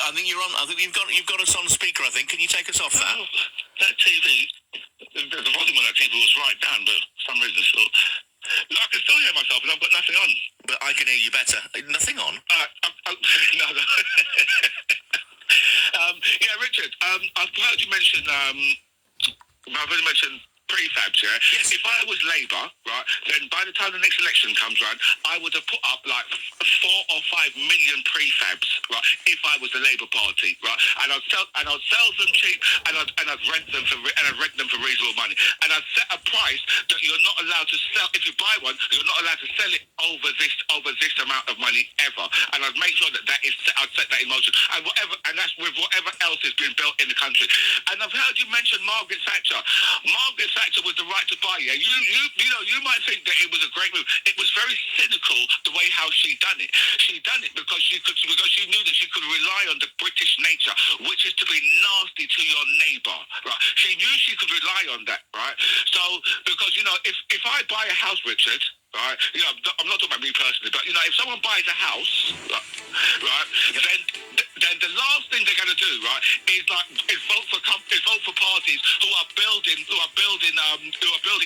I think you're on. I think you've got us on speaker. I think. Can you take us off that? Oh, that TV, the volume on that TV was right down, but for some reason still. I can still hear myself, and I've got nothing on. But I can hear you better. Nothing on. No. Yeah, Richard. I've heard you mention. I've heard you mention prefabs, yeah? Yes. If I was Labour, right, then by the time the next election comes round, I would have put up like 4 or 5 million prefabs, right, if I was the Labour Party, right? And I'd sell them cheap, and I'd rent them for reasonable money. And I'd set a price that you're not allowed to sell. If you buy one, you're not allowed to sell it over this amount of money ever. And I'd make sure I'd set that in motion. And that's with whatever else has been built in the country. And I've heard you mention Margaret Thatcher. Margaret Thatcher was the right to buy. Yeah, you might think that it was a great move. It was very cynical the way how she done it. She done it because she knew that she could rely on the British nature, which is to be nasty to your neighbour. Right? She knew she could rely on that. Right? So because if I buy a house, Richard. Right, I'm not talking about me personally, but if someone buys a house, right, then the last thing they're going to do, right, is vote for parties who are building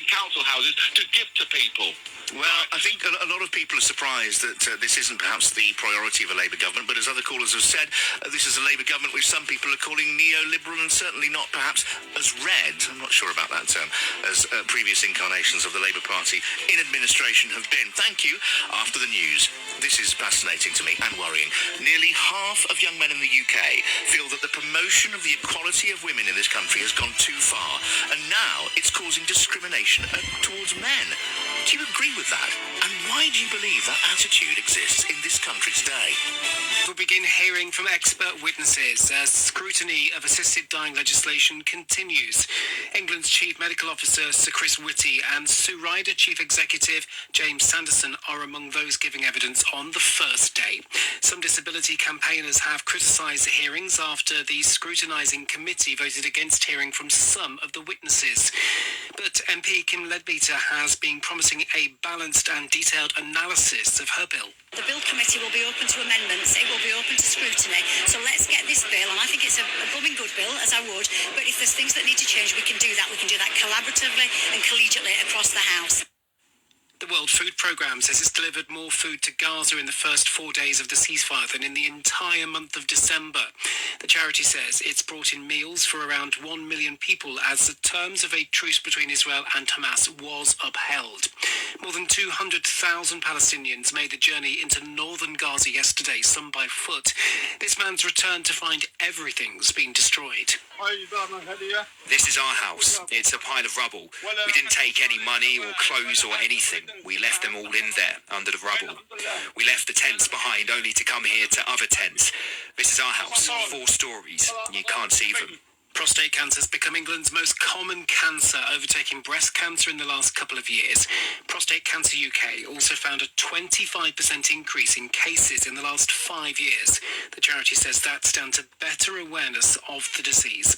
council houses to give to people. Well, I think a lot of people are surprised that this isn't perhaps the priority of a Labour government, but as other callers have said, this is a Labour government which some people are calling neoliberal and certainly not perhaps as red, I'm not sure about that term, as previous incarnations of the Labour Party in administration have been. Thank you. After the news, this is fascinating to me and worrying. Nearly half of young men in the UK feel that the promotion of the equality of women in this country has gone too far, and now it's causing discrimination towards men. Do you agree with that? And why do you believe that attitude exists in this country today? We'll begin hearing from expert witnesses as scrutiny of assisted dying legislation continues. England's Chief Medical Officer Sir Chris Whitty and Sue Ryder Chief Executive James Sanderson are among those giving evidence on the first day. Some disability campaigners have criticised the hearings after the scrutinising committee voted against hearing from some of the witnesses. But MP Kim Leadbeater has been promising a balanced and detailed analysis of her bill. The Bill Committee will be open to amendments, it will be open to scrutiny, so let's get this bill, and I think it's a blooming good bill, as I would, but if there's things that need to change, we can do that collaboratively and collegiately across the House. The World Food Programme says it's delivered more food to Gaza in the first 4 days of the ceasefire than in the entire month of December. The charity says it's brought in meals for around 1 million people as the terms of a truce between Israel and Hamas was upheld. More than 200,000 Palestinians made the journey into northern Gaza yesterday, some by foot. This man's returned to find everything's been destroyed. This is our house. It's a pile of rubble. We didn't take any money or clothes or anything. We left them all in there, under the rubble. We left the tents behind only to come here to other tents. This is our house, 4 stories. You can't see them. Prostate cancer has become England's most common cancer, overtaking breast cancer in the last couple of years. Prostate Cancer UK also found a 25% increase in cases in the last 5 years. The charity says that's down to better awareness of the disease.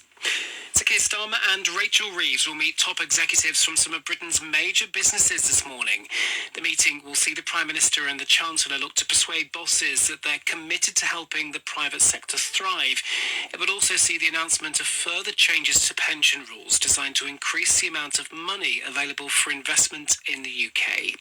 Sir Keir Starmer and Rachel Reeves will meet top executives from some of Britain's major businesses this morning. The meeting will see the Prime Minister and the Chancellor look to persuade bosses that they're committed to helping the private sector thrive. It would also see the announcement of further changes to pension rules designed to increase the amount of money available for investment in the UK.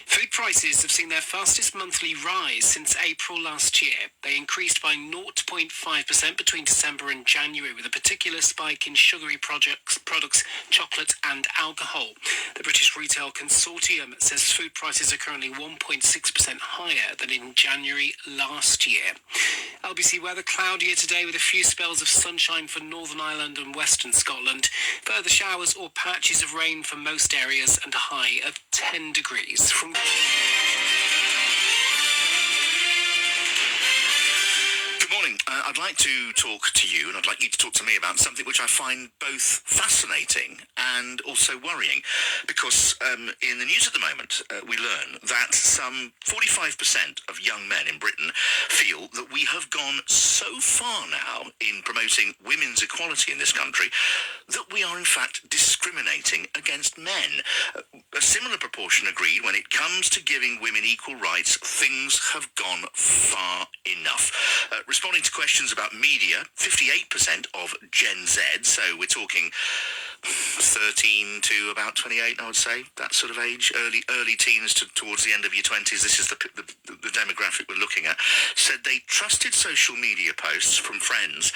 Food prices have seen their fastest monthly rise since April last year. They increased by 0.5% between December and January, with a particular spike in sugary products, chocolate and alcohol. The British Retail Consortium says food prices are currently 1.6% higher than in January last year. LBC weather cloudier today with a few spells of sunshine for Northern Ireland and Western Scotland. Further showers or patches of rain for most areas and a high of 10 degrees. Good morning. I'd like to talk to you, and I'd like you to talk to me about something which I find both fascinating and also worrying, because in the news at the moment, we learn that some 45% of young men in Britain feel that we have gone so far now in promoting women's equality in this country that we are in fact discriminating against men. A similar proportion agreed when it comes to giving women equal rights, things have gone far enough. Responding to questions about media, 58% of Gen Z, so we're talking 13 to about 28, I would say, that sort of age, early teens towards the end of your 20s, this is the demographic we're looking at, said they trusted social media posts from friends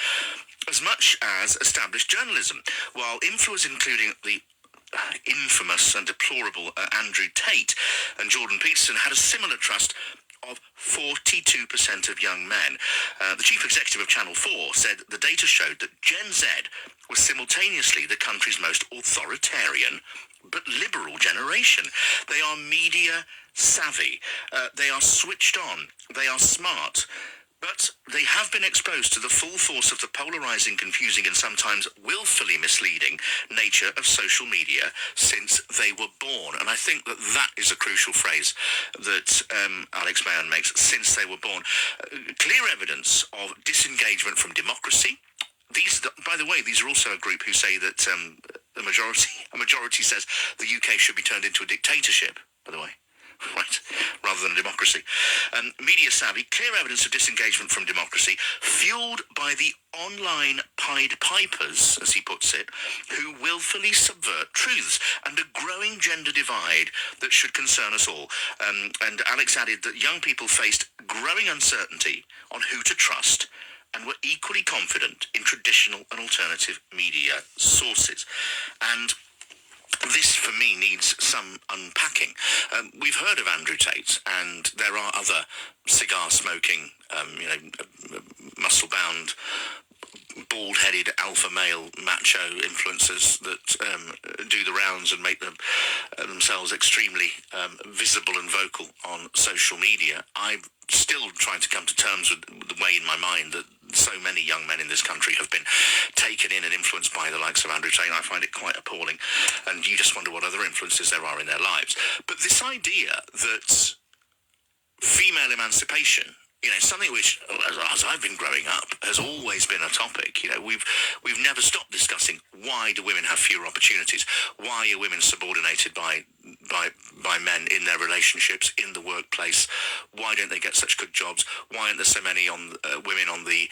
as much as established journalism, while influencers including the infamous and deplorable Andrew Tate and Jordan Peterson had a similar trust of 42% of young men. The chief executive of Channel 4 said the data showed that Gen Z was simultaneously the country's most authoritarian but liberal generation. They are media savvy, they are switched on, they are smart, but they have been exposed to the full force of the polarising, confusing and sometimes willfully misleading nature of social media since they were born. And I think that that is a crucial phrase that Alex Mayon makes, since they were born. Clear evidence of disengagement from democracy. These, by the way, these are also a group who say that a majority says the UK should be turned into a dictatorship, by the way. Right, rather than a democracy. Media savvy, clear evidence of disengagement from democracy, fueled by the online Pied Pipers, as he puts it, who willfully subvert truths, and a growing gender divide that should concern us all. And Alex added that young people faced growing uncertainty on who to trust and were equally confident in traditional and alternative media sources. And this, for me, needs some unpacking. We've heard of Andrew Tate, and there are other cigar-smoking, muscle-bound, bald-headed alpha male macho influencers that do the rounds and make themselves extremely visible and vocal on social media. I'm still trying to come to terms with the way in my mind that so many young men in this country have been taken in and influenced by the likes of Andrew Tate. I find it quite appalling, and you just wonder what other influences there are in their lives. But this idea that female emancipation, something which, as I've been growing up, has always been a topic. We've never stopped discussing, why do women have fewer opportunities? Why are women subordinated by men in their relationships, in the workplace? Why don't they get such good jobs? Why aren't there so many women on the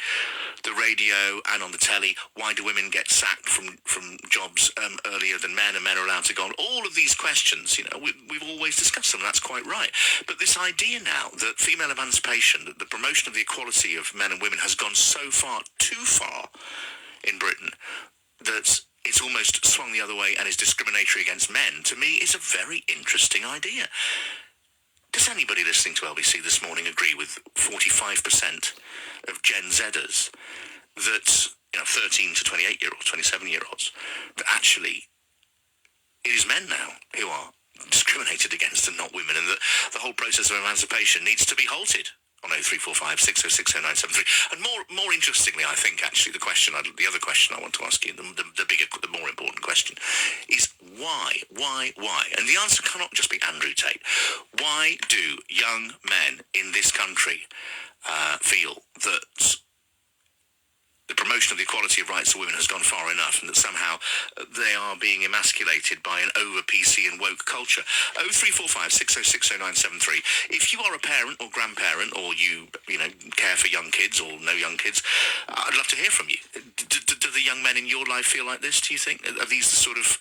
radio and on the telly? Why do women get sacked from jobs earlier than men, and men are allowed to go on? All of these questions, we've always discussed them, and that's quite right. But this idea now that female emancipation, that the promotion of the equality of men and women has gone so far, too far in Britain, that it's almost swung the other way and is discriminatory against men, to me is a very interesting idea. Does anybody listening to LBC this morning agree with 45% of Gen Zers that, 13 to 28-year-olds, 27-year-olds, that actually it is men now who are discriminated against and not women, and that the whole process of emancipation needs to be halted? On 0345 606 0973. And more interestingly, I think, actually, the other question I want to ask you, the more important question, is why? And the answer cannot just be Andrew Tate. Why do young men in this country feel that the promotion of the equality of rights of women has gone far enough, and that somehow they are being emasculated by an over-PC and woke culture? 0345 606 0973. If you are a parent or grandparent, or you care for young kids or no young kids, I'd love to hear from you. Do the young men in your life feel like this, do you think? Are these the sort of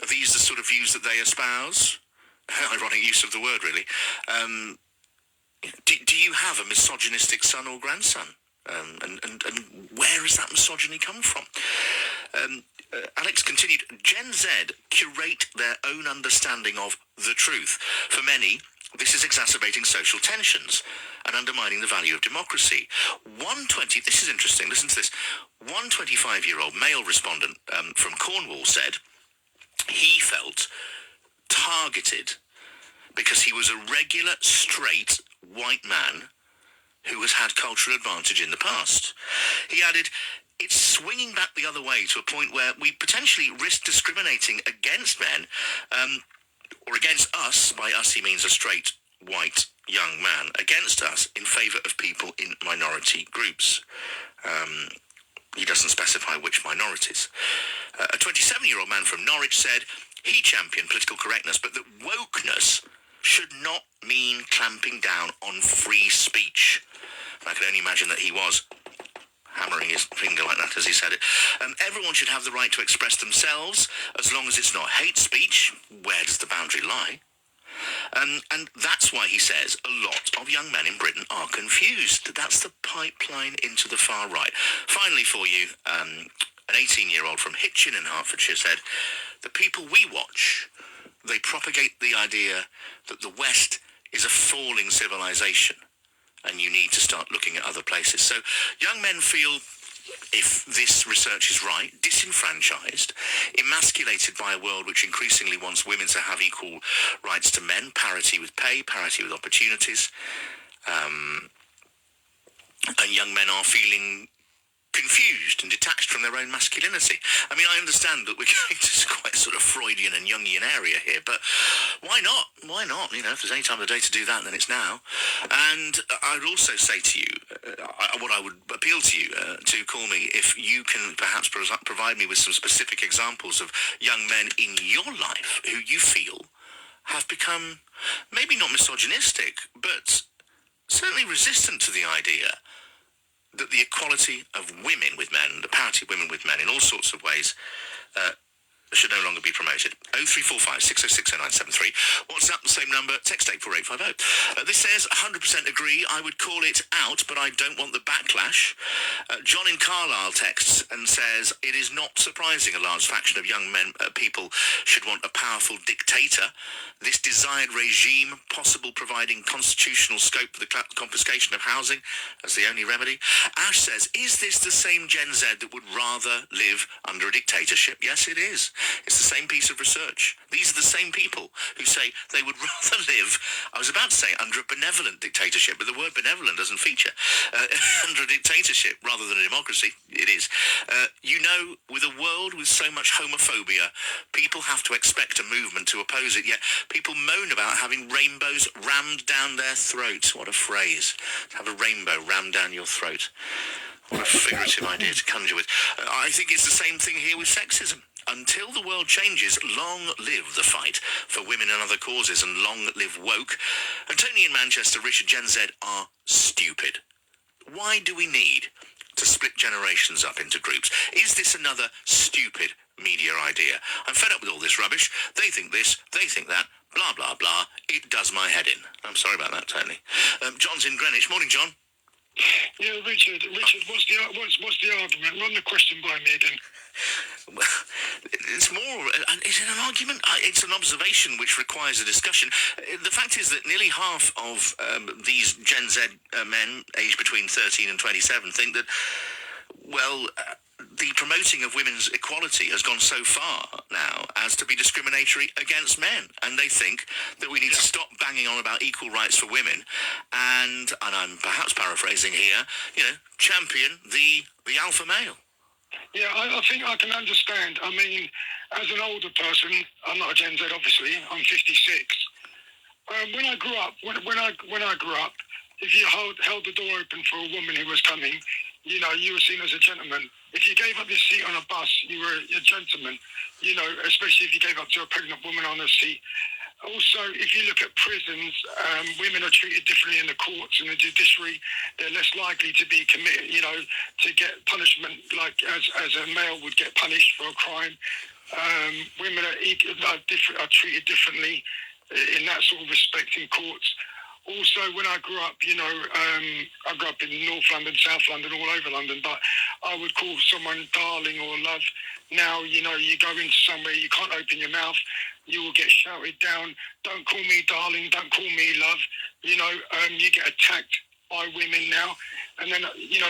views that they espouse? Ironic use of the word, really. Do you have a misogynistic son or grandson? And where has that misogyny come from? Alex continued, Gen Z curate their own understanding of the truth. For many, this is exacerbating social tensions and undermining the value of democracy. This is interesting, listen to this. One 25-year-old male respondent from Cornwall said he felt targeted because he was a regular, straight, white man who has had cultural advantage in the past. He added, it's swinging back the other way to a point where we potentially risk discriminating against men, or against us. By us he means a straight, white, young man, against us in favour of people in minority groups. He doesn't specify which minorities. A 27-year-old man from Norwich said he championed political correctness, but that wokeness should not mean clamping down on free speech. I can only imagine that he was hammering his finger like that as he said it. Everyone should have the right to express themselves as long as it's not hate speech. Where does the boundary lie? And that's why he says a lot of young men in Britain are confused. That's the pipeline into the far right. Finally for you, an 18-year-old from Hitchin in Hertfordshire said, the people we watch, they propagate the idea that the West is a falling civilization and you need to start looking at other places. So young men feel, if this research is right, disenfranchised, emasculated by a world which increasingly wants women to have equal rights to men, parity with pay, parity with opportunities, and young men are feeling confused and detached from their own masculinity. I mean, I understand that we're going to quite sort of Freudian and Jungian area here, but why not? Why not? You know, if there's any time of the day to do that, then it's now. And I would also say to you, what I would appeal to you to call me if you can perhaps provide me with some specific examples of young men in your life who you feel have become maybe not misogynistic, but certainly resistant to the idea that the equality of women with men, the parity of women with men in all sorts of ways, should no longer be promoted. 0345 606 0973. WhatsApp, the same number, text 84850. This says, 100% agree, I would call it out, but I don't want the backlash. John in Carlisle texts and says, it is not surprising a large faction of young men, people should want a powerful dictator. This desired regime, possible providing constitutional scope for the confiscation of housing as the only remedy. Ash says, is this the same Gen Z that would rather live under a dictatorship? Yes, it is. It's the same piece of research. These are the same people who say they would rather live, I was about to say, under a benevolent dictatorship, but the word benevolent doesn't feature. Under a dictatorship rather than a democracy, it is. With a world with so much homophobia, people have to expect a movement to oppose it, yet people moan about having rainbows rammed down their throats. What a phrase. To have a rainbow rammed down your throat. What a figurative idea to conjure with. I think it's the same thing here with sexism. Until the world changes, long live the fight for women and other causes, and long live woke. And Tony in Manchester, Richard, Gen Z are stupid. Why do we need to split generations up into groups? Is this another stupid media idea? I'm fed up with all this rubbish. They think this, they think that, blah, blah, blah. It does my head in. I'm sorry about that, Tony. John's in Greenwich. Morning, John. Yeah, Richard, what's the argument? Run the question by me again. Well, it's more, is it an argument? It's an observation which requires a discussion. The fact is that nearly half of these Gen Z men aged between 13 and 27 think that, the promoting of women's equality has gone so far now as to be discriminatory against men. And they think that we need to stop banging on about equal rights for women and I'm perhaps paraphrasing here, champion the alpha male. Yeah, I think I can understand. I mean, as an older person, I'm not a Gen Z, obviously. I'm 56. When I grew up, if you held the door open for a woman who was coming, you were seen as a gentleman. If you gave up your seat on a bus, you were a gentleman. Especially if you gave up to a pregnant woman on a seat. Also, if you look at prisons, women are treated differently in the courts and the judiciary. They're less likely to be committed, to get punishment like as a male would get punished for a crime. Women are treated differently in that sort of respect in courts. Also, when I grew up, I grew up in North London, South London, all over London, but I would call someone darling or love. Now, you go into somewhere, you can't open your mouth, you will get shouted down. Don't call me darling, don't call me love. You get attacked by women now. And then,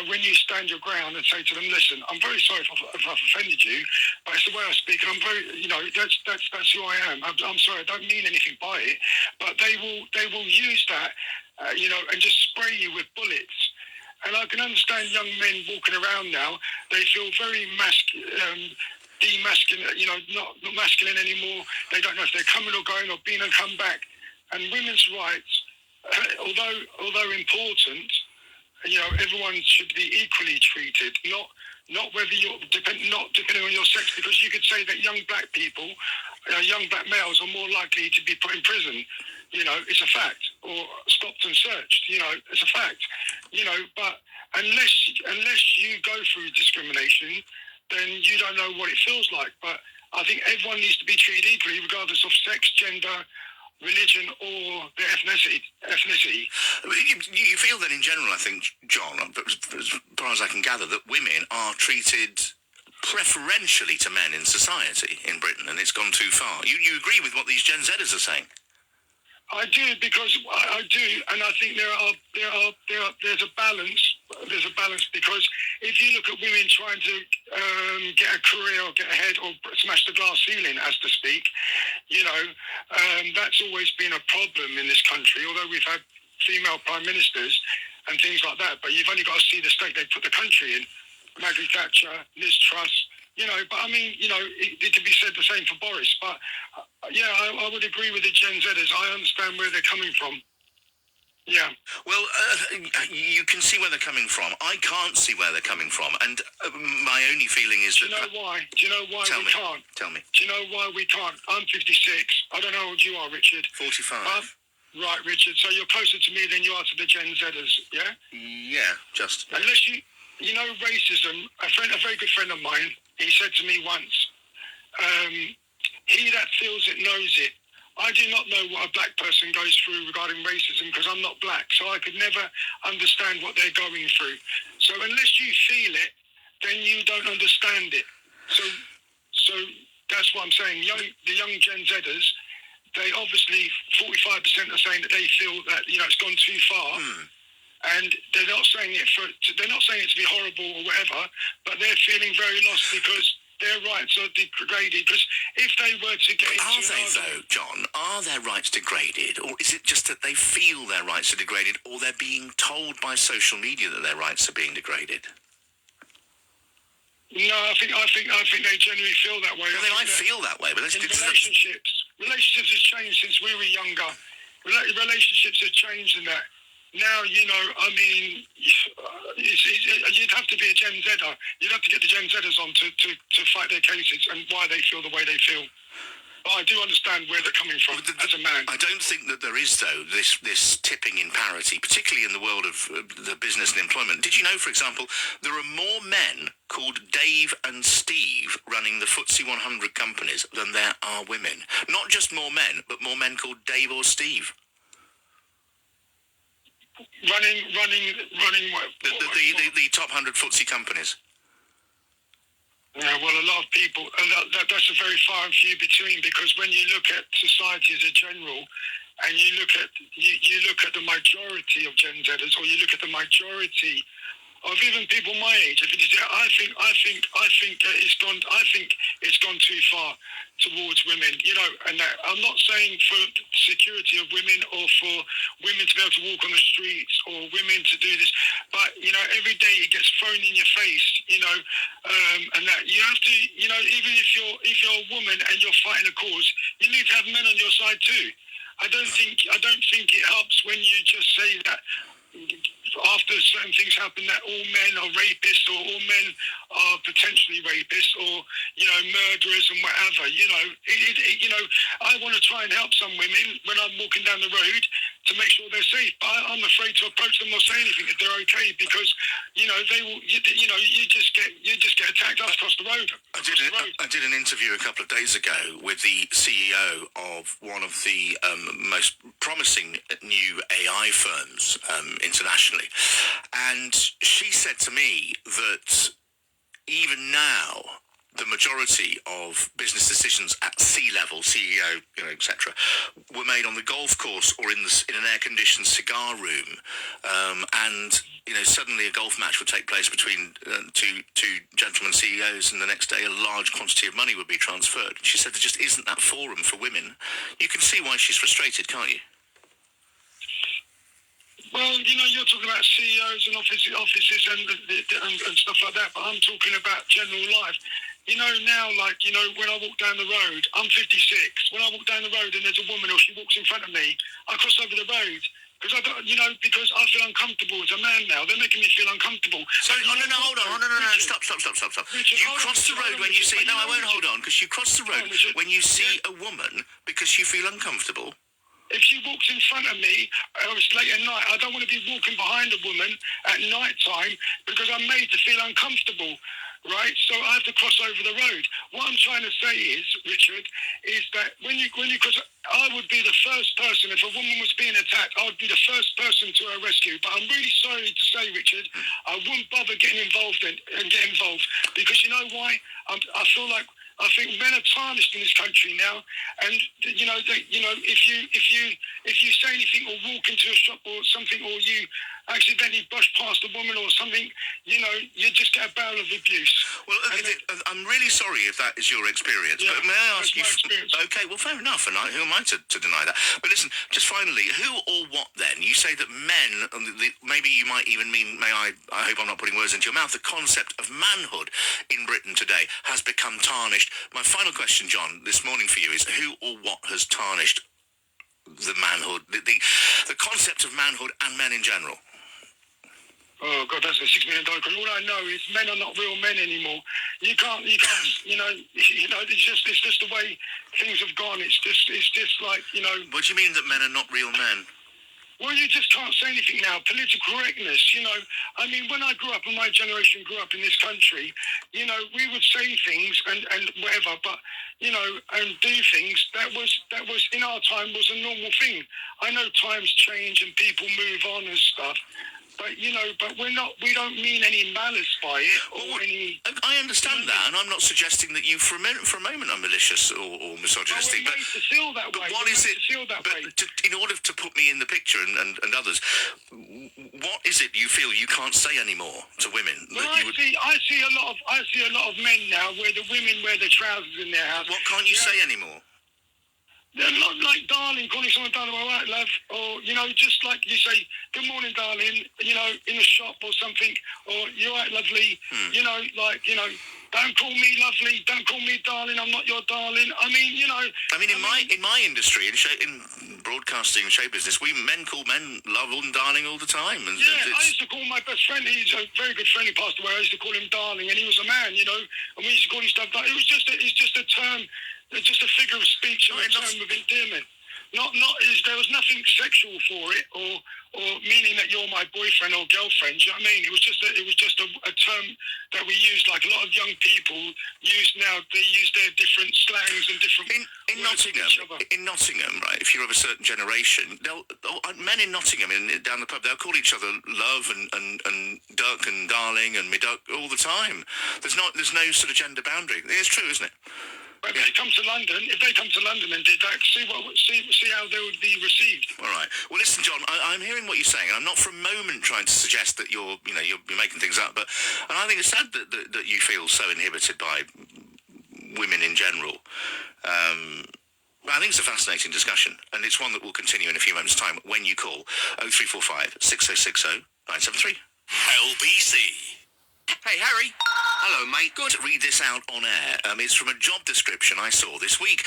when you stand your ground and say to them, listen, I'm very sorry if I've offended you, but it's the way I speak, and I'm very, that's who I am. I'm sorry, I don't mean anything by it, but they will use that, and just spray you with bullets I can understand young men walking around now. They feel very demasculine, not masculine anymore. They don't know if they're coming or going or being and come back. And women's rights, although important, everyone should be equally treated. Not whether not depending on your sex, because you could say that young black people, young black males, are more likely to be put in prison. It's a fact, or stopped and searched. It's a fact. But unless you go through discrimination, then you don't know what it feels like. But I think everyone needs to be treated equally, regardless of sex, gender, religion, or their ethnicity. You feel that in general, I think, John, as far as I can gather, that women are treated preferentially to men in society in Britain, and it's gone too far. You agree with what these Gen Zers are saying? I do, because I do, and I think there's a balance. There's a balance, because if you look at women trying to get a career or get ahead or smash the glass ceiling, as to speak, that's always been a problem in this country. Although we've had female prime ministers and things like that, but you've only got to see the state they put the country in. Maggie Thatcher, Liz Truss. But I mean, it can be said the same for Boris. But I would agree with the Gen Zers. I understand where they're coming from. Yeah. Well, you can see where they're coming from. I can't see where they're coming from, and my only feeling is that. Do you know why we can't? Tell me. Do you know why we can't? I'm 56. I don't know how old you are, Richard. 45. Right, Richard. So you're closer to me than you are to the Gen Zers, yeah? Yeah, just. Unless racism. A very good friend of mine, he said to me once, he that feels it knows it. I do not know what a black person goes through regarding racism, because I'm not black, so I could never understand what they're going through. So unless you feel it, then you don't understand it. So that's what I'm saying. The young Gen Zers, they obviously 45% are saying that they feel that it's gone too far. And they're not saying it to be horrible or whatever, but they're feeling very lost because their rights are degraded. Because if they were to get into... Are they, though, John? Are their rights degraded? Or is it just that they feel their rights are degraded, or they're being told by social media that their rights are being degraded? No, I think they genuinely feel that way. Well, they might feel that way, but let's... Relationships have changed since we were younger. Relationships have changed in that. Now, you'd have to be a Gen Zer. You'd have to get the Gen Zers on to fight their cases and why they feel the way they feel. But I do understand where they're coming from as a man. I don't think that there is, though, this tipping in parity, particularly in the world of the business and employment. Did you know, for example, there are more men called Dave and Steve running the FTSE 100 companies than there are women? Not just more men, but more men called Dave or Steve. Running what? The top 100 FTSE companies. Yeah, well, a lot of people, that's a very far and few between, because when you look at society as a general, and you look at the majority of Gen Zers, or you look at the majority of even people my age, I think it's gone too far towards women, and I'm not saying for security of women or for women to be able to walk on the streets or women to do this, but every day it gets thrown in your face, and that you have to, even if you're a woman and you're fighting a cause, you need to have men on your side too. I don't think it helps when you just say that after certain things happen that all men are rapists or all men are potentially rapists or murderers and whatever. I want to try and help some women when I'm walking down the road to make sure they're safe, but I'm afraid to approach them or say anything if they're okay, because they will. You just get attacked across the road. I did an interview a couple of days ago with the CEO of one of the most promising new AI firms internationally, and she said to me that even now the majority of business decisions at C-level, CEO, etc., were made on the golf course or in an air-conditioned cigar room, and suddenly a golf match would take place between two gentlemen CEOs, and the next day a large quantity of money would be transferred. She said there just isn't that forum for women. You can see why she's frustrated, can't you? Well, you're talking about CEOs and offices and stuff like that, but I'm talking about general life. Now, when I walk down the road, I'm 56. When I walk down the road and there's a woman or she walks in front of me, I cross over the road. Because because I feel uncomfortable as a man now. They're making me feel uncomfortable. So, hold on. Stop. Richard, You cross the road when you see... No, I won't hold on, because you cross the road when you see a woman because you feel uncomfortable. If she walks in front of me, it's late at night, I don't want to be walking behind a woman at night time because I'm made to feel uncomfortable, right? So I have to cross over the road. What I'm trying to say is, Richard, is that when you cross, I would be the first person, if a woman was being attacked, I would be the first person to her rescue. But I'm really sorry to say, Richard, I wouldn't bother getting involved and get involved because you know why? I think men are tarnished in this country now, and if you say anything or walk into a shop or something, or you accidentally brush past a woman or something, you just get a barrel of abuse. Well, I'm really sorry if that is your experience, but may I ask you? Okay, well, fair enough, and who am I to deny that? But listen, just finally, who or what then? You say that men, maybe you might even mean, I hope I'm not putting words into your mouth, the concept of manhood in Britain today has become tarnished. My final question, John, this morning for you is who or what has tarnished the manhood, the concept of manhood and men in general? Oh God, that's a $6 million question. All I know is men are not real men anymore. You can't. It's just the way things have gone. It's just like. What do you mean that men are not real men? Well, you just can't say anything now. Political correctness, I mean, when I grew up and my generation grew up in this country, we would say things and whatever, but, and do things that was in our time was a normal thing. I know times change and people move on and stuff. But we don't mean any malice by it or any. I understand that, and I'm not suggesting that you for a moment are malicious or misogynistic. But to feel that way. What is it? In order to put me in the picture and others, what is it you feel you can't say anymore to women? Well, I see a lot of men now where the women wear their trousers in their house. What can't you say anymore? They're not like darling, calling someone darling, all right, love, or, just like you say, good morning, darling, in a shop or something, or, you're right, lovely, don't call me lovely, don't call me darling, I'm not your darling. In my industry, in broadcasting and show business, men call men love and darling all the time. And I used to call my best friend, he's a very good friend, he passed away, I used to call him darling, and he was a man, and we used to call him stuff, it's just a term, just a figure of speech and a term of endearment. There was nothing sexual for it, or meaning that you're my boyfriend or girlfriend. Do you know what I mean? It was just a term that we used, like a lot of young people use now. They use their different slangs and different. In Nottingham, right? If you're of a certain generation, men in Nottingham down the pub, they'll call each other love and duck and darling and me duck all the time. There's no sort of gender boundary. It's true, isn't it? But if they come to London and did that, see how they would be received. All right. Well, listen, John, I'm hearing what you're saying, and I'm not for a moment trying to suggest that you're making things up, and I think it's sad that you feel so inhibited by women in general. I think it's a fascinating discussion, and it's one that will continue in a few moments' time when you call 0345 6060 973. LBC. Hey, Harry. Hello, mate. Going to read this out on air. It's from a job description I saw this week.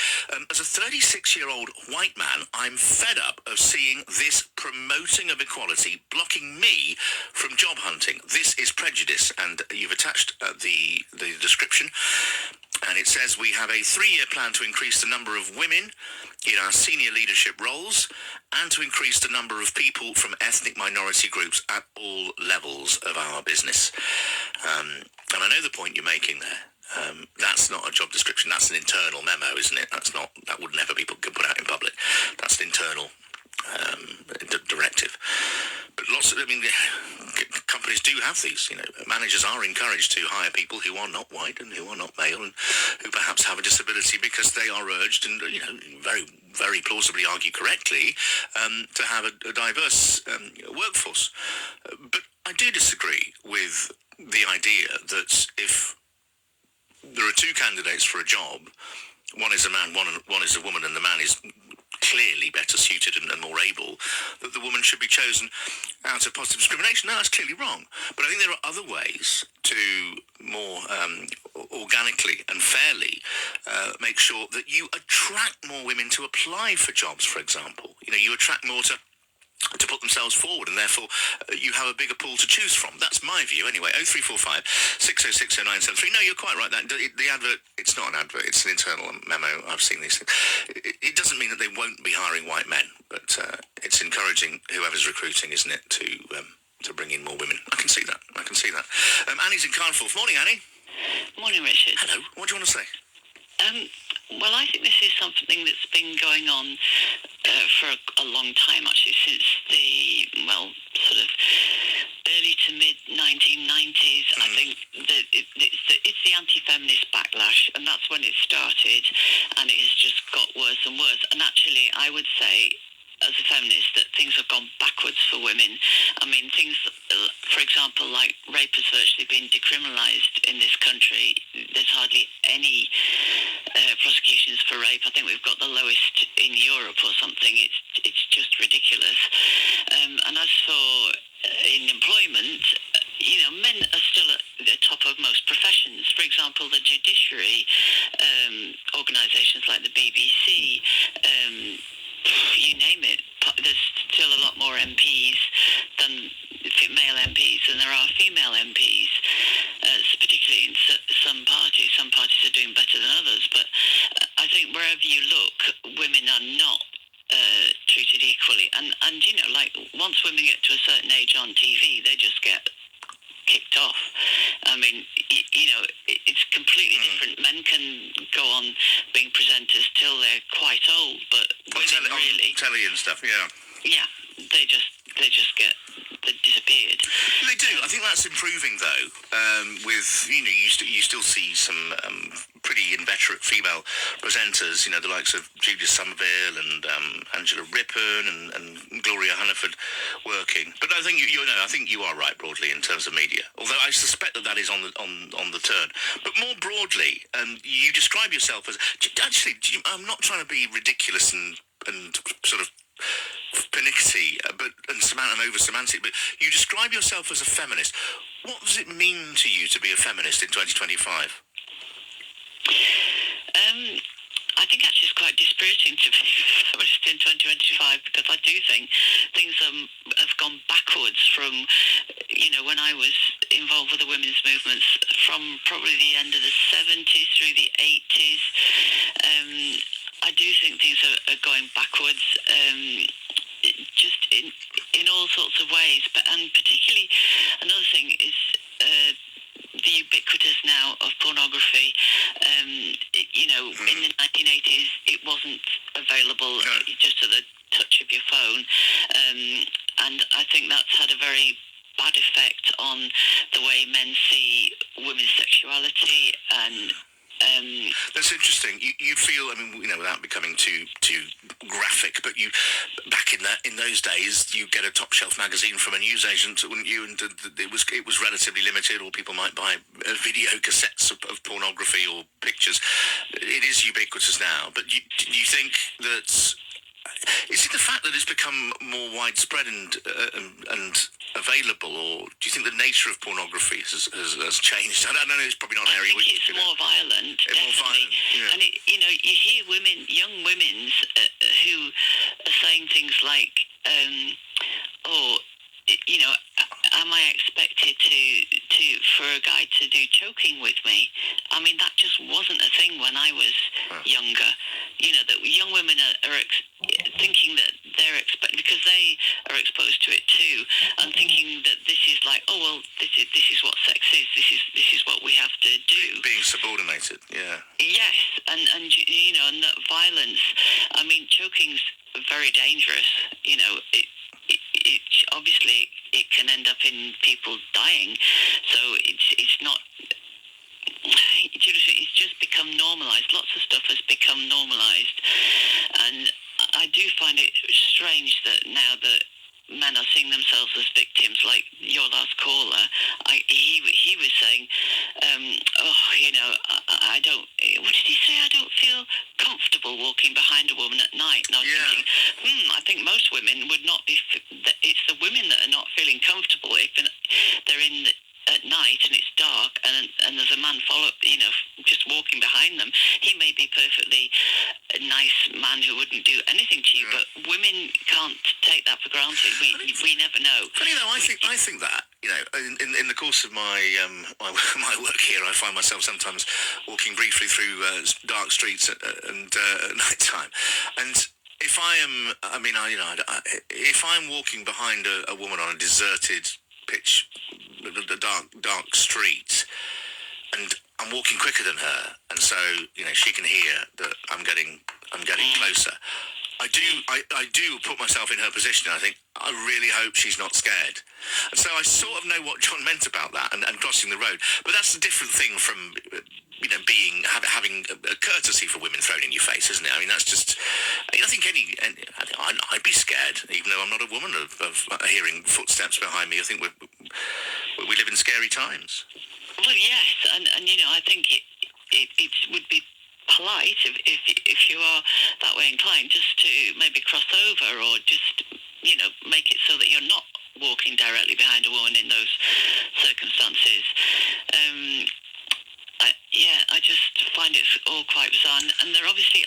As a 36-year-old white man, I'm fed up of seeing this promoting of equality blocking me from job hunting. This is prejudice, and you've attached the description. And it says we have a 3-year plan to increase the number of women in our senior leadership roles and to increase the number of people from ethnic minority groups at all levels of our business. And I know the point you're making there. That's not a job description. That's an internal memo, isn't it? That would never be put out in public. That's an internal directive. But companies do have these. Managers are encouraged to hire people who are not white and who are not male and who perhaps have a disability because they are urged and very, very plausibly argue correctly to have a diverse workforce. But I do disagree with the idea that if there are two candidates for a job, one is a man, one is a woman, and the man is clearly better suited and more able, that the woman should be chosen out of positive discrimination. No, that's clearly wrong. But I think there are other ways to more organically and fairly make sure that you attract more women to apply for jobs, for example. You know, you attract more to put themselves forward, and therefore you have a bigger pool to choose from. That's my view anyway. 0345 606 0973. No, you're quite right. The advert, it's not an advert, it's an internal memo. I've seen these things. It doesn't mean that they won't be hiring white men, but it's encouraging whoever's recruiting, isn't it, to bring in more women. I can see that. Annie's in Carnforth. Morning, Annie. Morning, Richard. Hello. What do you want to say? Well, I think this is something that's been going on for a long time, actually, since the, sort of early to mid-1990s. I think that it's the anti-feminist backlash, and that's when it started, and it has just got worse and worse. And actually, I would say, as a feminist, that things have gone backwards for women. I mean, things, for example, like rape has virtually been decriminalised in this country. There's hardly any prosecutions for rape. I think we've got the lowest in Europe or something. It's just ridiculous. And as for in employment, men are still at the top of most professions. For example, the judiciary, organisations like the BBC, you name it, there's still a lot more MPs than male MPs than there are female MPs, particularly in some parties. Some parties are doing better than others, but I think wherever you look, women are not treated equally. And once women get to a certain age on TV, they just get kicked off. I mean, it's completely different. Men can go on being presenters till they're quite old, but women really, telly and stuff, yeah. Yeah, they just disappeared. They do. I think that's improving, though. With you still see some pretty inveterate female presenters. The likes of Judith Somerville and Angela Rippon and Gloria Hunniford working. But I think I think you are right broadly in terms of media. Although I suspect that is on the turn. But more broadly, you describe yourself as I'm not trying to be ridiculous and sort of pernickety, and over semantic, but you describe yourself as a feminist. What does it mean to you to be a feminist in 2025? I think actually it's quite dispiriting to be a feminist in 2025, because I do think things have gone backwards from, when I was involved with the women's movements from probably the end of the 70s through the 80s. I do think things are going backwards, just in all sorts of ways. And particularly, another thing is the ubiquitous now of pornography. In the 1980s, it wasn't available just at the touch of your phone. And I think that's had a very bad effect on the way men see women's sexuality and that's interesting. You feel, without becoming too graphic, but you back in those days, you get a top shelf magazine from a newsagent, wouldn't you? And it was relatively limited, or people might buy video cassettes of pornography or pictures. It is ubiquitous now, but do you think that? Is it the fact that it's become more widespread and available, or do you think the nature of pornography has changed? I don't know. It's probably not an area. I think it's more violent, definitely. More violent, yeah. And you hear young women who are saying things like, am I expected for a guy to do choking with me? I mean, that just wasn't a thing when I was younger. That young women are thinking that they're expected, because they are exposed to it too, and thinking that this is like, this is what sex is. This is what we have to do. Being subordinated, yeah. Yes, and that violence. I mean, choking's very dangerous. It obviously it can end up in people dying. So it's not. It's just become normalised. Lots of stuff has become normalised, and I do find it strange that now that men are seeing themselves as victims, like your last caller, he was saying, I don't. What did he say? I don't feel comfortable walking behind a woman at night. And I was thinking, in the course of my my work here, I find myself sometimes walking briefly through dark streets at night time, and if I am, if I'm walking behind a woman on a deserted dark street, and I'm walking quicker than her, and so she can hear that I'm getting closer. I do put myself in her position. I think I really hope she's not scared, and so I sort of know what John meant about that and crossing the road. But that's a different thing from having a courtesy for women thrown in your face, isn't it? I mean, that's just. I think I'd be scared, even though I'm not a woman, of hearing footsteps behind me. I think we live in scary times. Well, yes, and I think it would be polite if you are that way inclined, just to maybe cross over, or just make it so that you're not walking directly behind a woman in those circumstances. I just find it all quite bizarre, and they're obviously,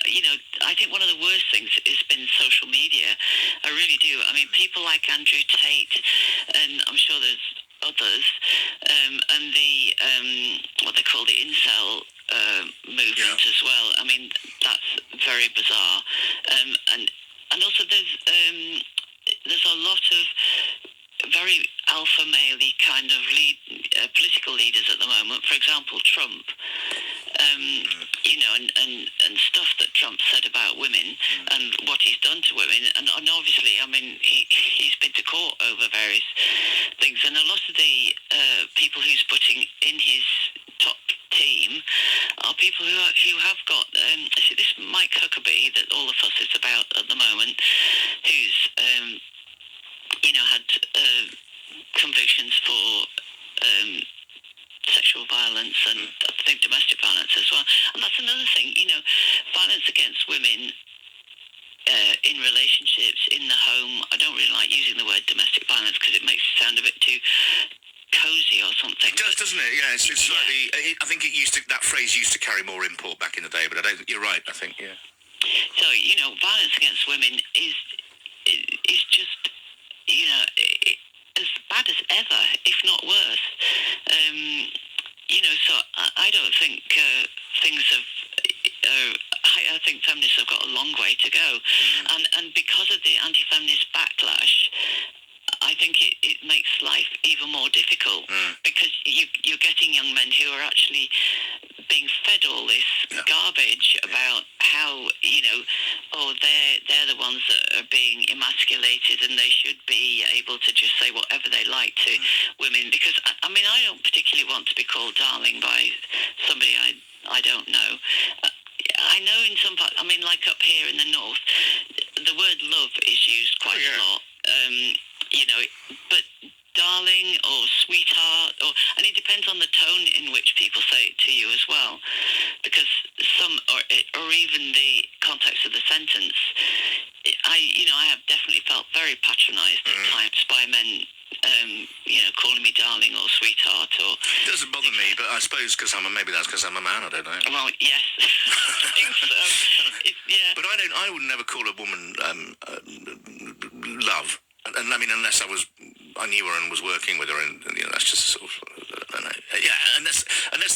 I think one of the worst things has been social media. I really do. I mean, people like Andrew Tate, and I'm sure there's others, and the what they call the incel movement as well. I mean, that's very bizarre, and also there's a lot of very alpha male-y kind of political leaders at the moment. For example, Trump, and stuff that Trump said about women and what he's done to women. And obviously, I mean, he's been to court over various things. And a lot of the people who's putting in his top team are people who have got, actually this Mike Huckabee that all the fuss is about at the moment, who's had convictions for sexual violence and I think domestic violence as well. And that's another thing, violence against women in relationships, in the home. I don't really like using the word domestic violence because it makes it sound a bit too cozy or something. It does, doesn't it? Yeah, it's slightly. I think that phrase used to carry more import back in the day, but I don't think you're right. I think, yeah. So violence against women is just as bad as ever, if not worse. So I don't think things have. I think feminists have got a long way to go, and because of the anti-feminist backlash, I think it makes life even more difficult because you're getting young men who are actually being fed all this garbage about how they're the ones that are being emasculated and they should be able to just say whatever they like to women. Because I mean, I don't particularly want to be called darling by somebody I don't know. I know in some parts, I mean, like up here in the north, the word love is used quite a lot. But darling or sweetheart, and it depends on the tone in which people say it to you as well, because some, or even the context of the sentence, I have definitely felt very patronised at times by men, calling me darling or sweetheart. Or it doesn't bother me, but I suppose maybe that's because I'm a man. I don't know. Well, yes, I think so. But I would never call a woman love. And I mean, unless I knew her and was working with her, and that's just sort of, I don't know. Unless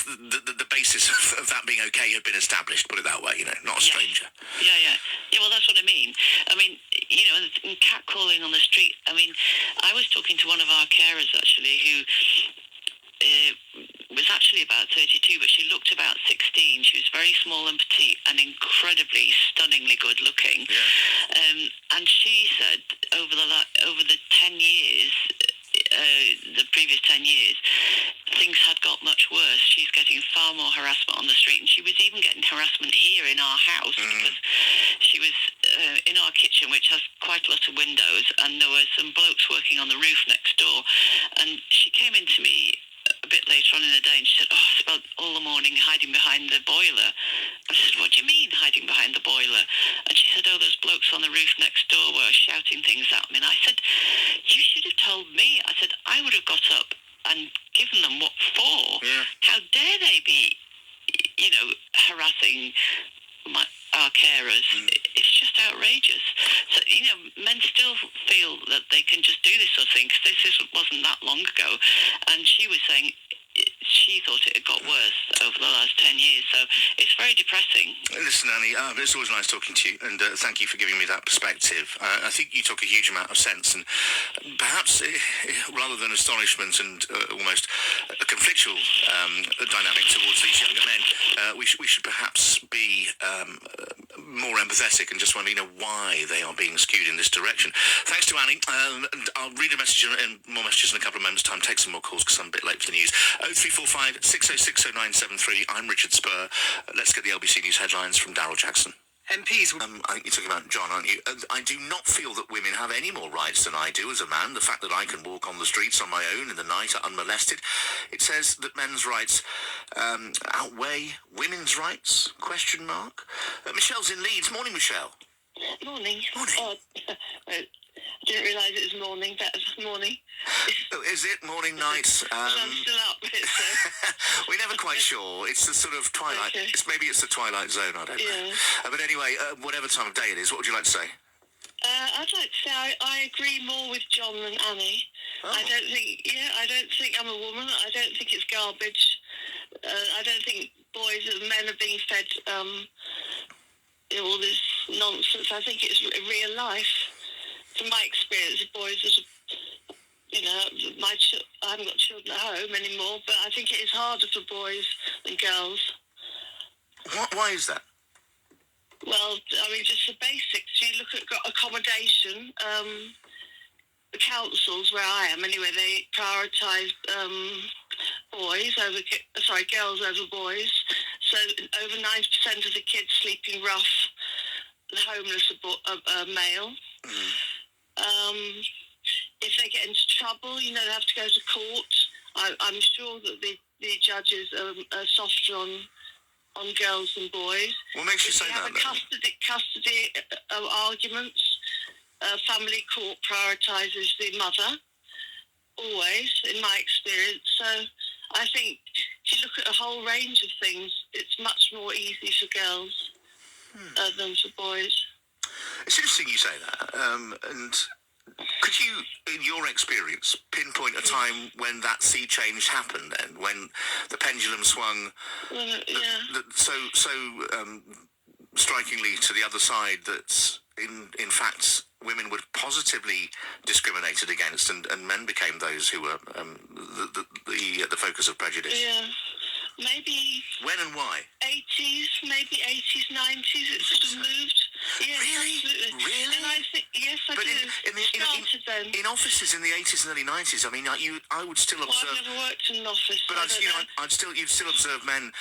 the basis of that being okay had been established, put it that way, not a stranger. Yeah. Well, that's what I mean. I mean, and catcalling on the street. I mean, I was talking to one of our carers actually, who was actually about 32, but she looked about 16. She was very small and petite and incredibly, stunningly good looking. Yeah. And she said over the 10 years, the previous 10 years, things had got much worse. She's getting far more harassment on the street, and she was even getting harassment here in our house because she was in our kitchen, which has quite a lot of windows, and there were some blokes working on the roof next door, and she came in to me a bit later on in the day and she said, I spent all the morning hiding behind the boiler. I said, what do you mean hiding behind the boiler? And she said, those blokes on the roof next door were shouting things at me. And I said, you should have told me. I said, I would have got up and given them what for. Yeah. How dare they be, harassing our carers it's just outrageous. So, men still feel that they can just do this sort of thing, because wasn't that long ago. And she was saying she thought it had got worse over the last 10 years. So it's very depressing. Listen, Annie, it's always nice talking to you, and thank you for giving me that perspective. I think you talk a huge amount of sense, and perhaps rather than astonishment and almost a conflictual dynamic towards these younger men, we should perhaps be more empathetic and just wonder, why they are being skewed in this direction. Thanks to Annie, and I'll read a message and more messages in a couple of moments' time. Take some more calls because I'm a bit late for the news. 0345 606 0973. I'm Richard Spur. Let's get the LBC News headlines from Daryl Jackson. MPs... I think you're talking about John, aren't you? I do not feel that women have any more rights than I do as a man. The fact that I can walk on the streets on my own in the night unmolested. It says that men's rights outweigh women's rights? Question mark. Michelle's in Leeds. Morning, Michelle. Morning. Morning. Oh, I didn't realise it was morning. That's morning. Oh, is it morning, night? I'm still up. So. We're never quite sure. It's the sort of twilight. Okay. Maybe it's the twilight zone. I don't know. But anyway, whatever time of day it is, what would you like to say? I'd like to say I agree more with John than Annie. Oh. I don't think I'm a woman. I don't think it's garbage. I don't think men are being fed all this nonsense. I think it's real life. From my experience, boys I haven't got children at home anymore, but I think it is harder for boys than girls. Why is that? Well, just the basics. You look at accommodation. The councils where I am, anyway, they prioritise girls over boys. So over 90% of the kids sleeping rough, the homeless are male. Mm. If they get into trouble, they have to go to court. I'm sure that the judges are softer on girls than boys. What makes you say that? If you have custody arguments, family court prioritises the mother, always, in my experience. So I think if you look at a whole range of things, it's much more easy for girls than for boys. It's interesting you say that. And could you, in your experience, pinpoint a time when that sea change happened then, when the pendulum swung so strikingly to the other side that, in fact, women were positively discriminated against and men became those who were the focus of prejudice? Yeah. Maybe... When and why? 80s, 90s, it sort of moved. Yes, Really? absolutely. Really? And I think, yes, I But do. in offices in the 80s and early 90s, I would still observe... Well, I've never worked in an office. But you'd still observe men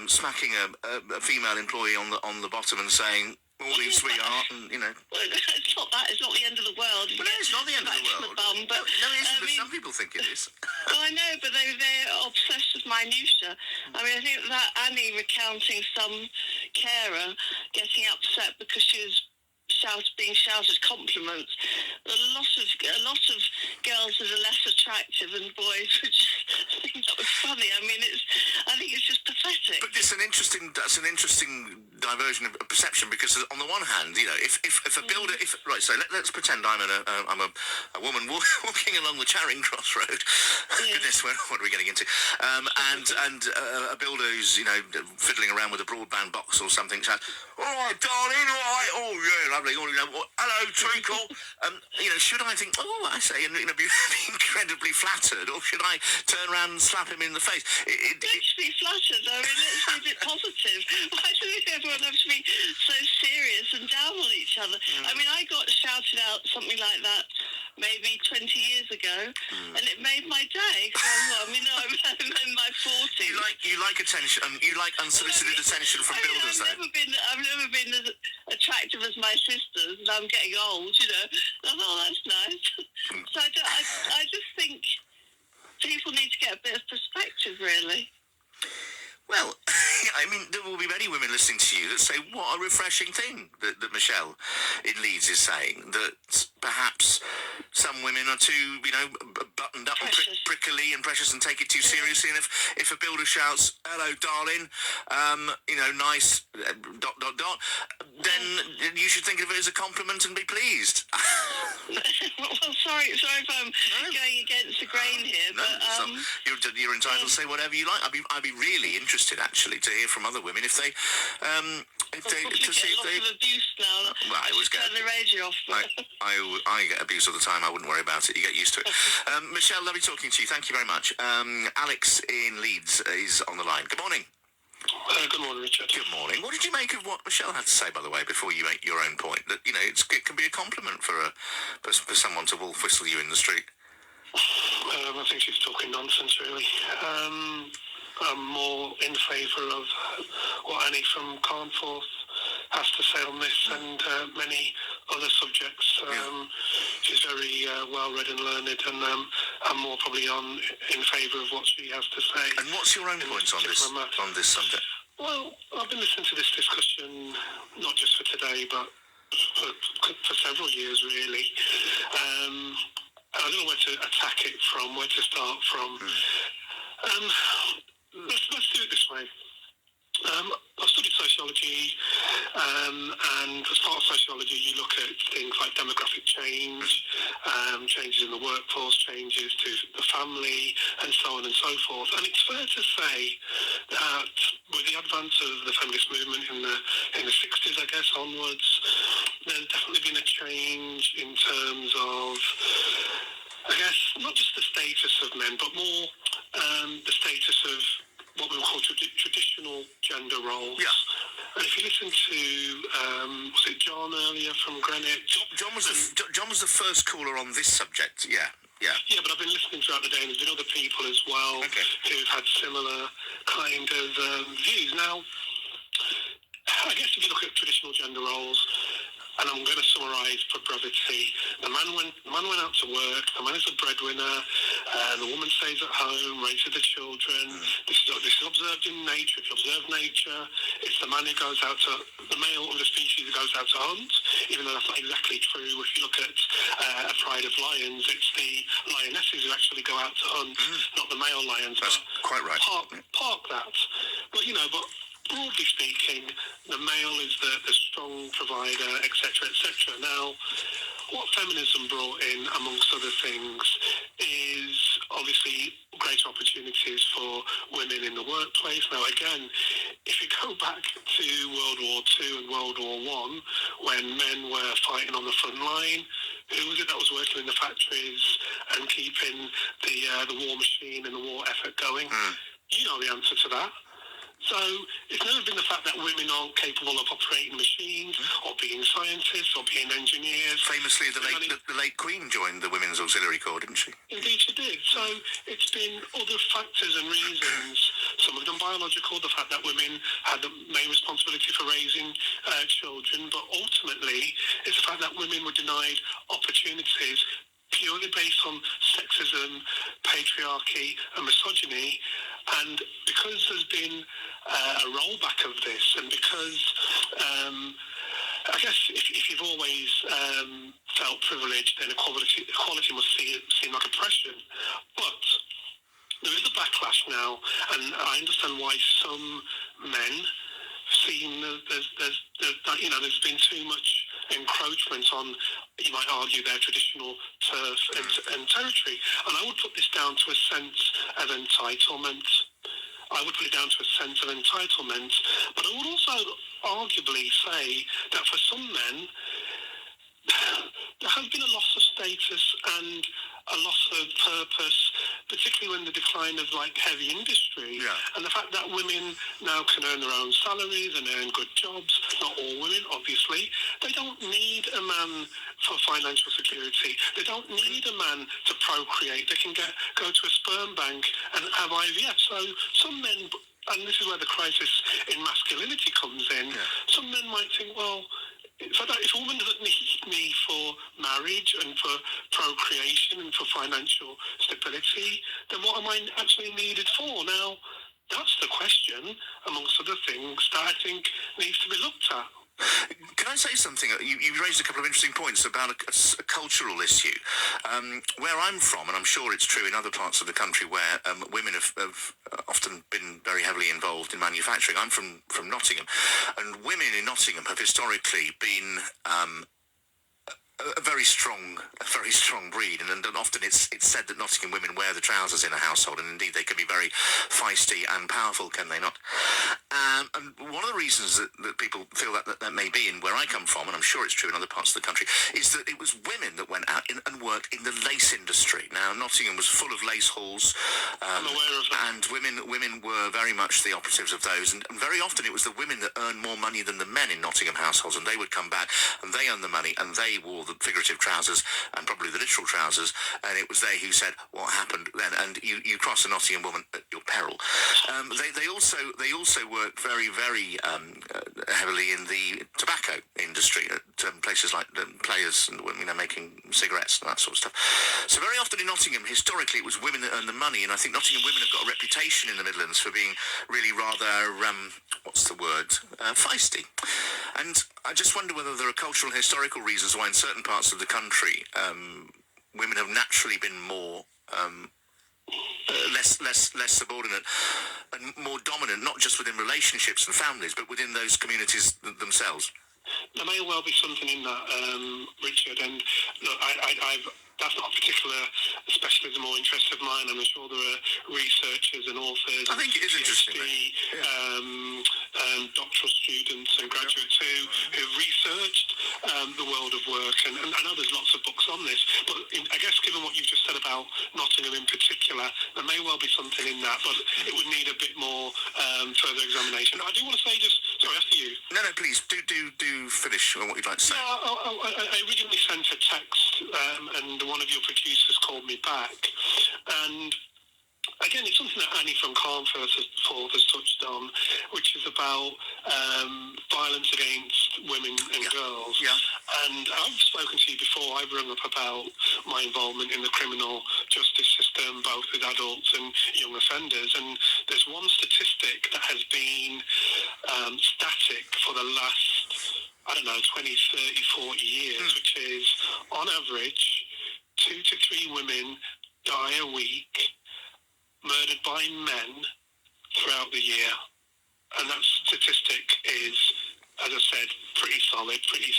smacking a female employee on the bottom and saying, "Morning, sweetheart," and Well, it's not that. It's not the end of the world. But it's not the end of the world. But, no, it isn't. But some people think it is. Well, I know, but they're obsessed with minutiae. I think that Annie recounting some carer getting upset because she was being shouted compliments. A lot of girls that are less attractive than boys would just think that was funny. I think it's just pathetic. But that's an interesting diversion of perception, because on the one hand, if a builder, let's pretend I'm a woman walking along the Charing Cross Road. Goodness, what are we getting into? And a builder who's fiddling around with a broadband box or something says, "All right, darling, all right, oh yeah, lovely, hello, treacle." Should I think, I say, and be incredibly flattered, or should I turn around and slap him in the face? Let's be flattered. Let's be a bit positive. Why do everyone have to be so serious and down on each other? I got shouted out something like that maybe 20 years ago, and it made my day. I'm in my 40s. You like attention, you like unsolicited attention from builders, I've never been as attractive as my sisters, and I'm getting old, I thought, that's nice. So I just think people need to get a bit of perspective, really. Well, I mean, there will be many women listening to you that say, what a refreshing thing that Michelle in Leeds is saying, that perhaps some women are too, buttoned up and prickly and precious and take it too seriously. And if a builder shouts, hello, darling, nice, ... then you should think of it as a compliment and be pleased. Well, sorry if I'm going against the grain here, but you're entitled to say whatever you like. I'd be really interested, actually, to hear from other women if they lots of abuse now. Well, I always get turn the radio off. I get abuse all the time. I wouldn't worry about it. You get used to it. Michelle, lovely talking to you. Thank you very much. Alex in Leeds is on the line. Good morning. Good morning, Richard. Good morning. What did you make of what Michelle had to say, by the way, before you make your own point? That it can be a compliment for someone to wolf whistle you in the street. I think she's talking nonsense, really. I'm more in favour of what Annie from Carnforth has to say on this and many other subjects. She's very well-read and learned, and I'm more probably in favour of what she has to say. And what's your own point on this subject? Well, I've been listening to this discussion, not just for today, but for several years, really. I don't know where to attack it from, where to start from. Let's do it this way. I've studied sociology, and as part of sociology, you look at things like demographic change, changes in the workforce, changes to the family, and so on and so forth. And it's fair to say that with the advance of the feminist movement in the 60s, I guess, onwards, there's definitely been a change in terms of, I guess, not just the status of men, but more the status of what we would call traditional gender roles. Yeah. And if you listen to, was it John earlier from Greenwich? John was the first caller on this subject. Yeah. Yeah, but I've been listening throughout the day, and there's been other people as well who've had similar kind of views. Now, I guess if you look at traditional gender roles, and I'm going to summarise for brevity, the man went out to work, the man is a breadwinner, the woman stays at home, raises the children. This is observed in nature. If you observe nature, it's the man who goes out to, the male of the species who goes out to hunt, even though that's not exactly true. If you look at a pride of lions, it's the lionesses who actually go out to hunt, not the male lions. That's quite right. Park that. But, broadly speaking, the male is the strong provider, etc., etc. Now, what feminism brought in, amongst other things, is obviously greater opportunities for women in the workplace. Now, again, if you go back to World War II and World War I, when men were fighting on the front line, who was it that was working in the factories and keeping the war machine and the war effort going? You know the answer to that. So it's never been the fact that women aren't capable of operating machines or being scientists or being engineers. Famously, the late Queen joined the Women's Auxiliary Corps, didn't she? Indeed she did. So it's been other factors and reasons, some of them biological, the fact that women had the main responsibility for raising children, but ultimately it's the fact that women were denied opportunities purely based on sexism, patriarchy and misogyny. And because there's been a rollback of this, and because I guess if you've always felt privileged, then equality must seem like oppression. But there is a backlash now, and I understand why some men seem there's been too much encroachment on, you might argue, their traditional turf and territory. And I would put this down to a sense of entitlement. But I would also arguably say that for some men, there has been a loss of status and a loss of purpose, particularly when the decline of heavy industry, and the fact that women now can earn their own salaries and earn good jobs. Not all women, obviously. They don't need a man for financial security. They don't need a man to procreate. They can go to a sperm bank and have IVF. So some men, and this is where the crisis in masculinity comes in, some men might think, well, if a woman doesn't need me for marriage and for procreation and for financial stability, then what am I actually needed for? Now, That's the question, amongst other things, that I think needs to be looked at. Can I say something? You raised a couple of interesting points about a cultural issue. Where I'm from, and I'm sure it's true in other parts of the country where women have often been very heavily involved in manufacturing. I'm from Nottingham, and women in Nottingham have historically been a very strong breed, and often it's said that Nottingham women wear the trousers in a household, and indeed they can be very feisty and powerful, can they not? And one of the reasons that people feel that may be in where I come from, and I'm sure it's true in other parts of the country, is that it was women that went out and worked in the lace industry. Now, Nottingham was full of lace halls, I'm aware of that. and women were very much the operatives of those, and very often it was the women that earned more money than the men in Nottingham households, and they would come back and they earned the money, and they wore the figurative trousers and probably the literal trousers, and it was they who said what happened then, and you cross a Nottingham woman at your peril. They also worked very heavily in the tobacco industry at places like Players, and making cigarettes and that sort of stuff. So very often in Nottingham, historically, it was women that earned the money, and I think Nottingham women have got a reputation in the Midlands for being really rather feisty. And I just wonder whether there are cultural and historical reasons why in certain parts of the country women have naturally been more less subordinate and more dominant, not just within relationships and families, but within those communities themselves. There may well be something in that, Richard, and look, that's not a particular specialism or interest of mine. I'm sure there are researchers and authors. I think it is interesting. Doctoral students and graduates who've researched the world of work, and I know there's lots of books on this, but I guess given what you've just said about Nottingham in particular, there may well be something in that, but it would need a bit more further examination. I do want to say sorry, after you. No, please, do finish on what you'd like to say. I originally sent a text, and one of your producers called me back, and again, it's something that Annie from Carnforth has touched on, which is about violence against women and girls. Yeah. And I've spoken to you before. I've rung up about my involvement in the criminal justice system, both with adults and young offenders. And there's one statistic that has been static for the last, 20, 30, 40 years, which is, on average, 2 to 3 women die a week murdered by men throughout the year. And that statistic is, as I said, pretty solid, pretty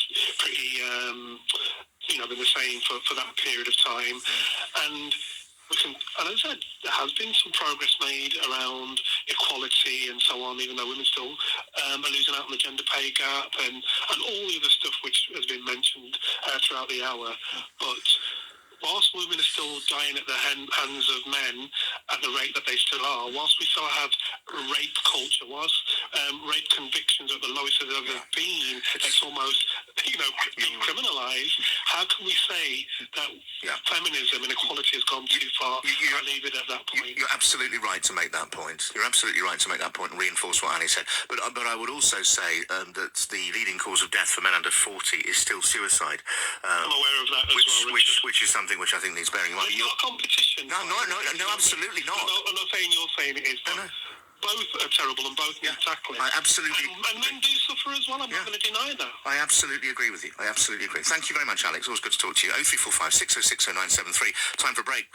been the same for that period of time. And as I said, there has been some progress made around equality and so on, even though women still are losing out on the gender pay gap and all the other stuff which has been mentioned throughout the hour. But whilst women are still dying at the hands of men at the rate that they still are, whilst we still have rape culture, whilst rape convictions are the lowest they've ever been, it's almost, criminalised, how can we say that feminism and equality has gone too far? I leave it at that point. You're absolutely right to make that point. You're absolutely right to make that point and reinforce what Annie said. But I would also say that the leading cause of death for men under 40 is still suicide. I'm aware of that as well, which is something which I think needs bearing in mind. It's not a competition. No, absolutely not. I'm not saying you're saying it is. No. Both are terrible and both need tackling. I absolutely and men do suffer as well. I'm not going to deny that. I absolutely agree with you. Thank you very much, Alex. Always good to talk to you. 0345 606 0973. Time for a break.